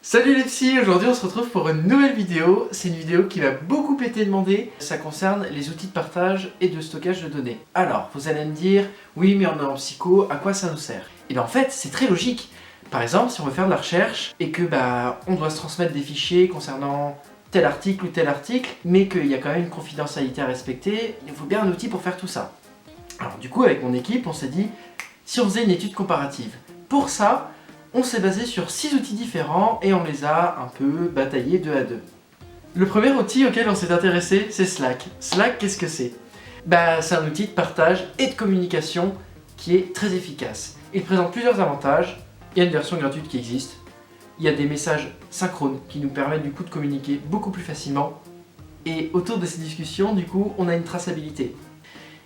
Salut les psys, aujourd'hui on se retrouve pour une nouvelle vidéo. C'est une vidéo qui va beaucoup été demandée. Ça concerne les outils de partage et de stockage de données. Alors, vous allez me dire, oui mais on est en psycho, à quoi ça nous sert? Et bien en fait, c'est très logique. Par exemple, si on veut faire de la recherche et que on doit se transmettre des fichiers concernant tel article ou tel article, mais qu'il y a quand même une confidentialité à respecter, il faut bien un outil pour faire tout ça. Alors du coup, avec mon équipe, on s'est dit, si on faisait une étude comparative. Pour ça, on s'est basé sur 6 outils différents et on les a un peu bataillés 2 à 2. Le premier outil auquel on s'est intéressé, c'est Slack. Slack, qu'est-ce que c'est? C'est un outil de partage et de communication qui est très efficace. Il présente plusieurs avantages. Il y a une version gratuite qui existe. Il y a des messages synchrones qui nous permettent du coup de communiquer beaucoup plus facilement. Et autour de ces discussions, du coup, on a une traçabilité.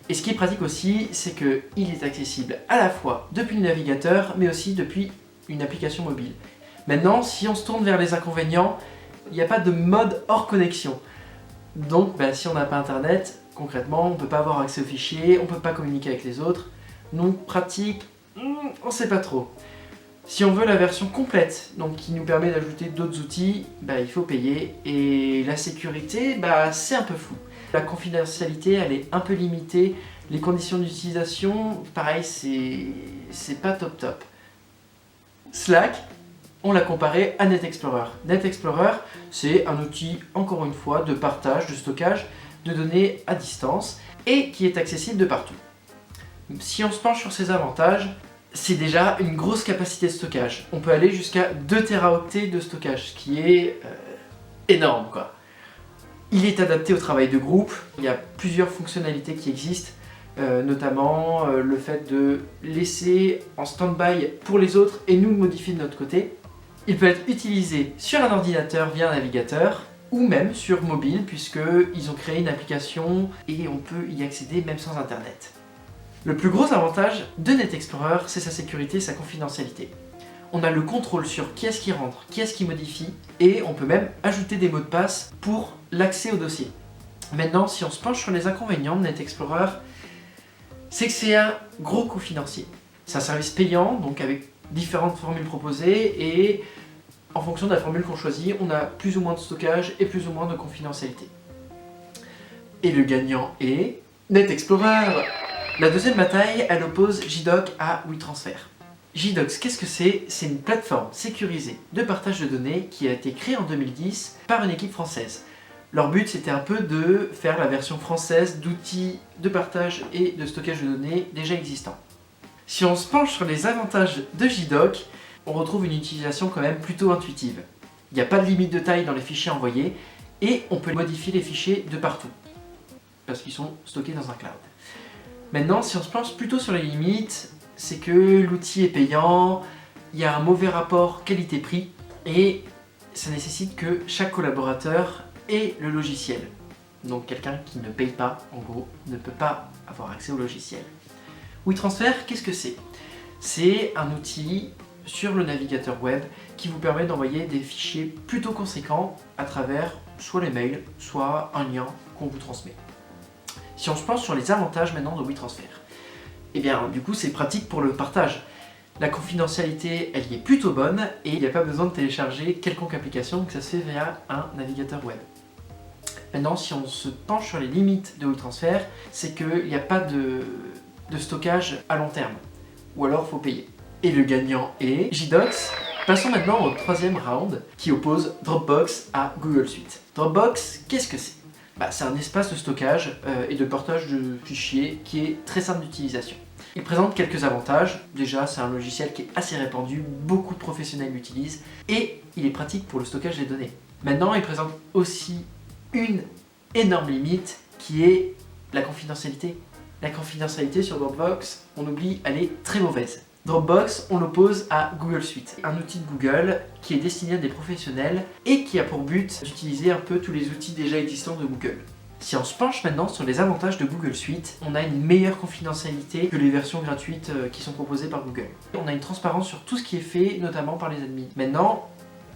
Et ce qui est pratique aussi, c'est qu'il est accessible à la fois depuis le navigateur, mais aussi depuis une application mobile. Maintenant, si on se tourne vers les inconvénients, il n'y a pas de mode hors connexion. Donc, si on n'a pas internet, concrètement, on ne peut pas avoir accès aux fichiers, on ne peut pas communiquer avec les autres. Donc, pratique, on ne sait pas trop. Si on veut la version complète, donc qui nous permet d'ajouter d'autres outils, il faut payer. Et la sécurité, c'est un peu flou. La confidentialité, elle est un peu limitée. Les conditions d'utilisation, pareil, c'est pas top top. Slack, on l'a comparé à NetExplorer. NetExplorer, c'est un outil, encore une fois, de partage, de stockage de données à distance et qui est accessible de partout. Si on se penche sur ses avantages, c'est déjà une grosse capacité de stockage. On peut aller jusqu'à 2 Teraoctets de stockage, ce qui est énorme, quoi. Il est adapté au travail de groupe, il y a plusieurs fonctionnalités qui existent. Notamment le fait de laisser en stand-by pour les autres et nous modifier de notre côté. Il peut être utilisé sur un ordinateur via un navigateur ou même sur mobile puisqu'ils ont créé une application et on peut y accéder même sans internet. Le plus gros avantage de NetExplorer, c'est sa sécurité et sa confidentialité. On a le contrôle sur qui est-ce qui rentre, qui est-ce qui modifie et on peut même ajouter des mots de passe pour l'accès au dossier. Maintenant, si on se penche sur les inconvénients de NetExplorer, c'est que c'est un gros coût financier. C'est un service payant, donc avec différentes formules proposées, et en fonction de la formule qu'on choisit, on a plus ou moins de stockage et plus ou moins de confidentialité. Et le gagnant est NetExplorer. La deuxième bataille, elle oppose JDoc à WeTransfer. JDoc, qu'est-ce que c'est? C'est une plateforme sécurisée de partage de données qui a été créée en 2010 par une équipe française. Leur but, c'était un peu de faire la version française d'outils de partage et de stockage de données déjà existants. Si on se penche sur les avantages de JDoc, on retrouve une utilisation quand même plutôt intuitive. Il n'y a pas de limite de taille dans les fichiers envoyés et on peut modifier les fichiers de partout parce qu'ils sont stockés dans un cloud. Maintenant, si on se penche plutôt sur les limites, c'est que l'outil est payant, il y a un mauvais rapport qualité-prix et ça nécessite que chaque collaborateur et le logiciel. Donc quelqu'un qui ne paye pas, en gros, ne peut pas avoir accès au logiciel. WeTransfer, qu'est-ce que c'est? C'est un outil sur le navigateur web qui vous permet d'envoyer des fichiers plutôt conséquents à travers soit les mails, soit un lien qu'on vous transmet. Si on se penche sur les avantages maintenant de WeTransfer, du coup c'est pratique pour le partage. La confidentialité, elle y est plutôt bonne et il n'y a pas besoin de télécharger quelconque application, que ça se fait via un navigateur web. Maintenant, si on se penche sur les limites de WeTransfer, c'est qu'il n'y a pas de stockage à long terme, ou alors il faut payer. Et le gagnant est JDoc. Passons maintenant au troisième round qui oppose Dropbox à Google Suite. Dropbox, qu'est-ce que c'est? C'est un espace de stockage et de partage de fichiers qui est très simple d'utilisation. Il présente quelques avantages. Déjà, c'est un logiciel qui est assez répandu, beaucoup de professionnels l'utilisent et il est pratique pour le stockage des données. Maintenant, il présente aussi une énorme limite qui est la confidentialité. La confidentialité sur Dropbox, on oublie, elle est très mauvaise. Dropbox, on l'oppose à Google Suite, un outil de Google qui est destiné à des professionnels et qui a pour but d'utiliser un peu tous les outils déjà existants de Google. Si on se penche maintenant sur les avantages de Google Suite, on a une meilleure confidentialité que les versions gratuites qui sont proposées par Google. On a une transparence sur tout ce qui est fait, notamment par les admins. Maintenant,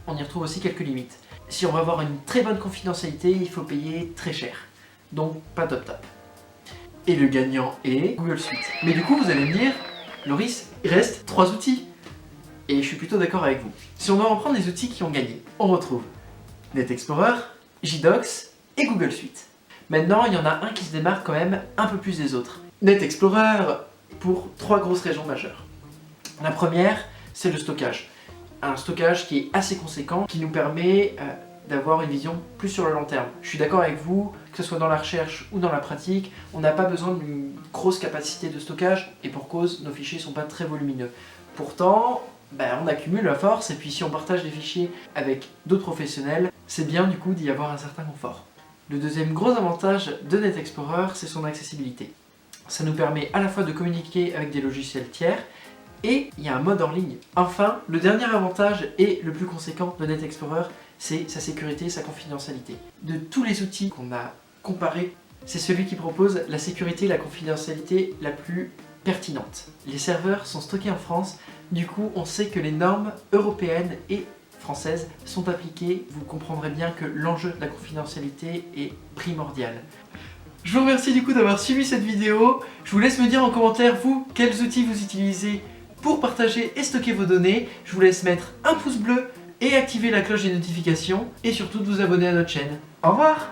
on y retrouve aussi quelques limites. Si on veut avoir une très bonne confidentialité, il faut payer très cher. Donc, pas top top. Et le gagnant est Google Suite. Mais du coup, vous allez me dire, Loris, il reste 3 outils. et je suis plutôt d'accord avec vous. Si on doit reprendre les outils qui ont gagné, on retrouve NetExplorer, JDocs et Google Suite. Maintenant, il y en a un qui se démarque quand même un peu plus des autres. NetExplorer pour 3 grosses raisons majeures. La première, c'est le stockage. Un stockage qui est assez conséquent, qui nous permet d'avoir une vision plus sur le long terme. Je suis d'accord avec vous, que ce soit dans la recherche ou dans la pratique, on n'a pas besoin d'une grosse capacité de stockage, et pour cause, nos fichiers ne sont pas très volumineux. Pourtant, on accumule la force, et puis si on partage les fichiers avec d'autres professionnels, c'est bien du coup d'y avoir un certain confort. Le deuxième gros avantage de NetExplorer, c'est son accessibilité. Ça nous permet à la fois de communiquer avec des logiciels tiers, et il y a un mode en ligne. Enfin, le dernier avantage et le plus conséquent de NetExplorer, c'est sa sécurité et sa confidentialité. De tous les outils qu'on a comparés, c'est celui qui propose la sécurité et la confidentialité la plus pertinente. Les serveurs sont stockés en France, du coup on sait que les normes européennes et françaises sont appliquées. Vous comprendrez bien que l'enjeu de la confidentialité est primordial. Je vous remercie du coup d'avoir suivi cette vidéo. Je vous laisse me dire en commentaire, vous, quels outils vous utilisez pour partager et stocker vos données. Je vous laisse mettre un pouce bleu et activer la cloche des notifications. Et surtout de vous abonner à notre chaîne. Au revoir.